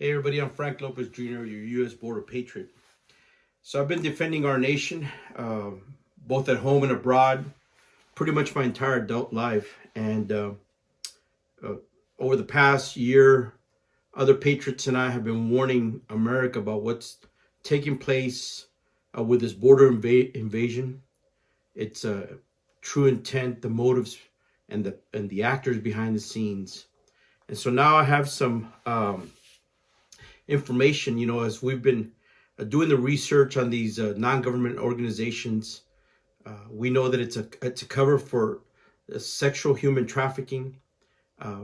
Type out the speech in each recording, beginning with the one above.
Hey everybody, I'm Frank Lopez Jr., your U.S. Border Patriot. So I've been defending our nation, both at home and abroad, pretty much my entire adult life. And over the past year, other patriots and I have been warning America about what's taking place with this border invasion. Its true intent, the motives, and the actors behind the scenes. And so now I have some information, as we've been doing the research on these non-government organizations. We know that it's a cover for sexual human trafficking,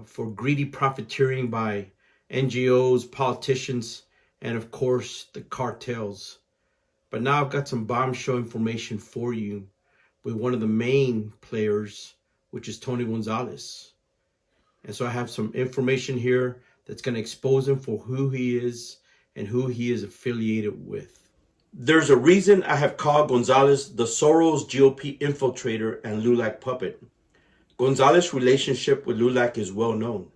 for greedy profiteering by NGOs, politicians, and of course the cartels. But now I've got some bombshell information for you with one of the main players, which is Tony Gonzales. And so I have some information here that's going to expose him for who he is and who he is affiliated with. There's a reason I have called Gonzalez the Soros GOP infiltrator and LULAC puppet. Gonzalez's relationship with LULAC is well known.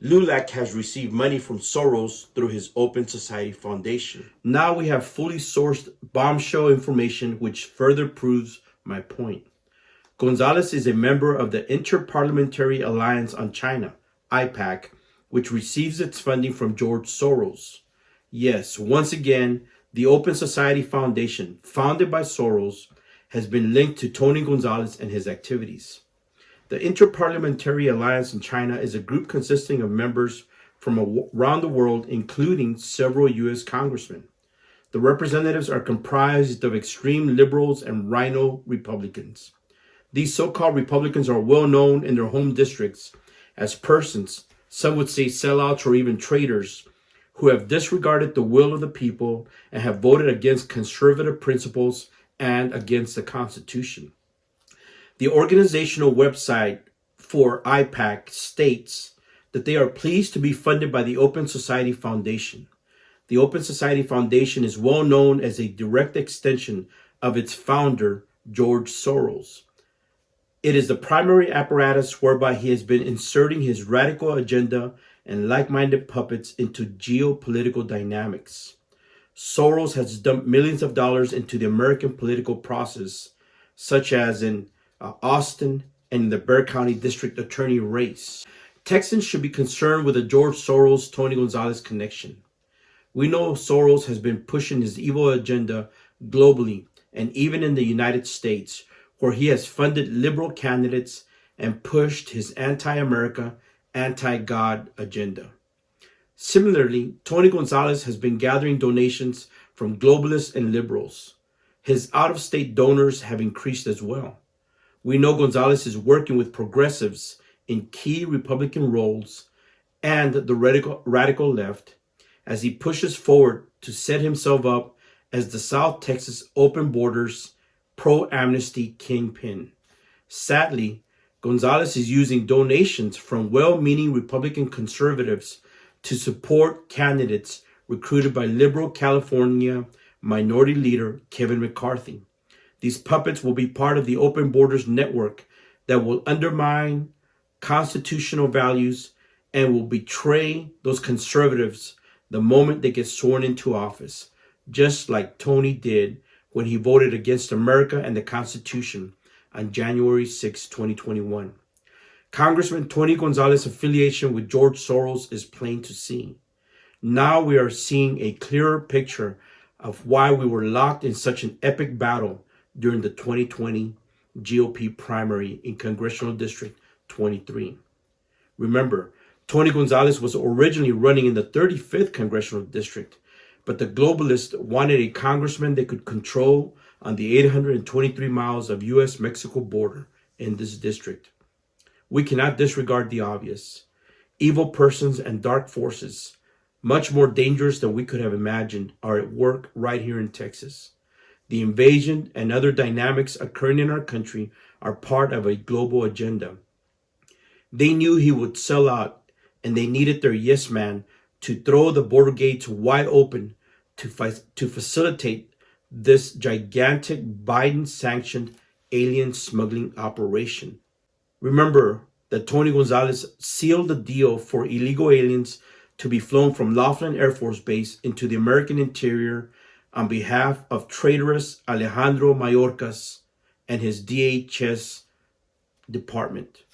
LULAC has received money from Soros through his Open Society Foundation. Now we have fully sourced bombshell information which further proves my point. Gonzalez is a member of the Inter-Parliamentary Alliance on China, IPAC, which receives its funding from George Soros. Yes, once again, the Open Society Foundation, founded by Soros, has been linked to Tony Gonzales and his activities. The Inter-Parliamentary Alliance in China is a group consisting of members from around the world, including several U.S. congressmen. The representatives are comprised of extreme liberals and rhino Republicans. These so-called Republicans are well known in their home districts as persons, some would say sellouts or even traitors, who have disregarded the will of the people and have voted against conservative principles and against the Constitution. The organizational website for IPAC states that they are pleased to be funded by the Open Society Foundation. The Open Society Foundation is well known as a direct extension of its founder, George Soros. It is the primary apparatus whereby he has been inserting his radical agenda and like-minded puppets into geopolitical dynamics. Soros has dumped millions of dollars into the American political process, such as in Austin and the Bexar County District Attorney race. Texans should be concerned with the George Soros-Tony Gonzales connection. We know Soros has been pushing his evil agenda globally and even in the United States, where he has funded liberal candidates and pushed his anti-America, anti-God agenda. Similarly, Tony Gonzales has been gathering donations from globalists and liberals. His out-of-state donors have increased as well. We know Gonzales is working with progressives in key Republican roles and the radical left as he pushes forward to set himself up as the South Texas open borders pro-amnesty kingpin. Sadly, Gonzales is using donations from well-meaning Republican conservatives to support candidates recruited by liberal California Minority Leader Kevin McCarthy. These puppets will be part of the Open Borders network that will undermine constitutional values and will betray those conservatives the moment they get sworn into office, just like Tony did when he voted against America and the Constitution on January 6, 2021. Congressman Tony Gonzales' affiliation with George Soros is plain to see. Now we are seeing a clearer picture of why we were locked in such an epic battle during the 2020 GOP primary in Congressional District 23. Remember, Tony Gonzales was originally running in the 35th Congressional District, but the globalists wanted a congressman they could control on the 823 miles of U.S.-Mexico border in this district. We cannot disregard the obvious. Evil persons and dark forces, much more dangerous than we could have imagined, are at work right here in Texas. The invasion and other dynamics occurring in our country are part of a global agenda. They knew he would sell out, and they needed their yes man to throw the border gates wide open to facilitate this gigantic Biden-sanctioned alien smuggling operation. Remember that Tony Gonzales sealed the deal for illegal aliens to be flown from Laughlin Air Force Base into the American interior on behalf of traitorous Alejandro Mayorkas and his DHS department.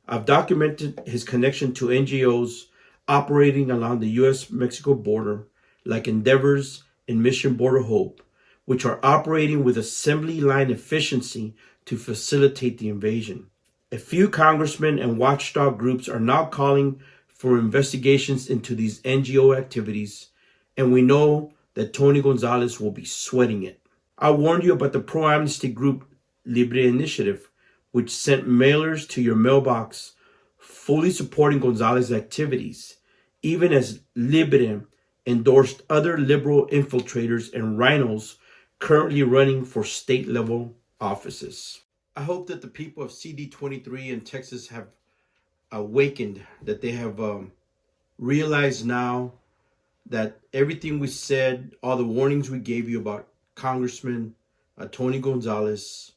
I've documented his connection to NGOs operating along the U.S.-Mexico border, like Endeavors and Mission Border Hope, which are operating with assembly line efficiency to facilitate the invasion. A few congressmen and watchdog groups are now calling for investigations into these NGO activities, and we know that Tony Gonzales will be sweating it. I warned you about the pro-amnesty group Libre Initiative, which sent mailers to your mailbox fully supporting Gonzalez' activities, even as Libre endorsed other liberal infiltrators and rhinos currently running for state-level offices. I hope that the people of CD23 in Texas have awakened, that they have realized now that everything we said, all the warnings we gave you about Congressman Tony Gonzales,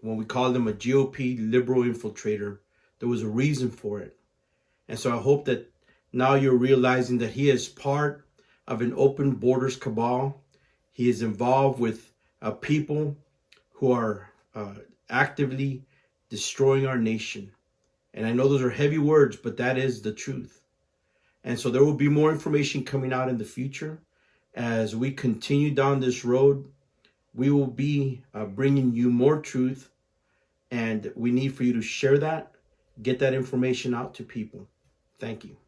when we called him a GOP liberal infiltrator, there was a reason for it. And so I hope that now you're realizing that he is part of an open borders cabal. He is involved with people who are actively destroying our nation. And I know those are heavy words, but that is the truth. And so there will be more information coming out in the future. As we continue down this road, we will be bringing you more truth. And we need for you to share that, get that information out to people. Thank you.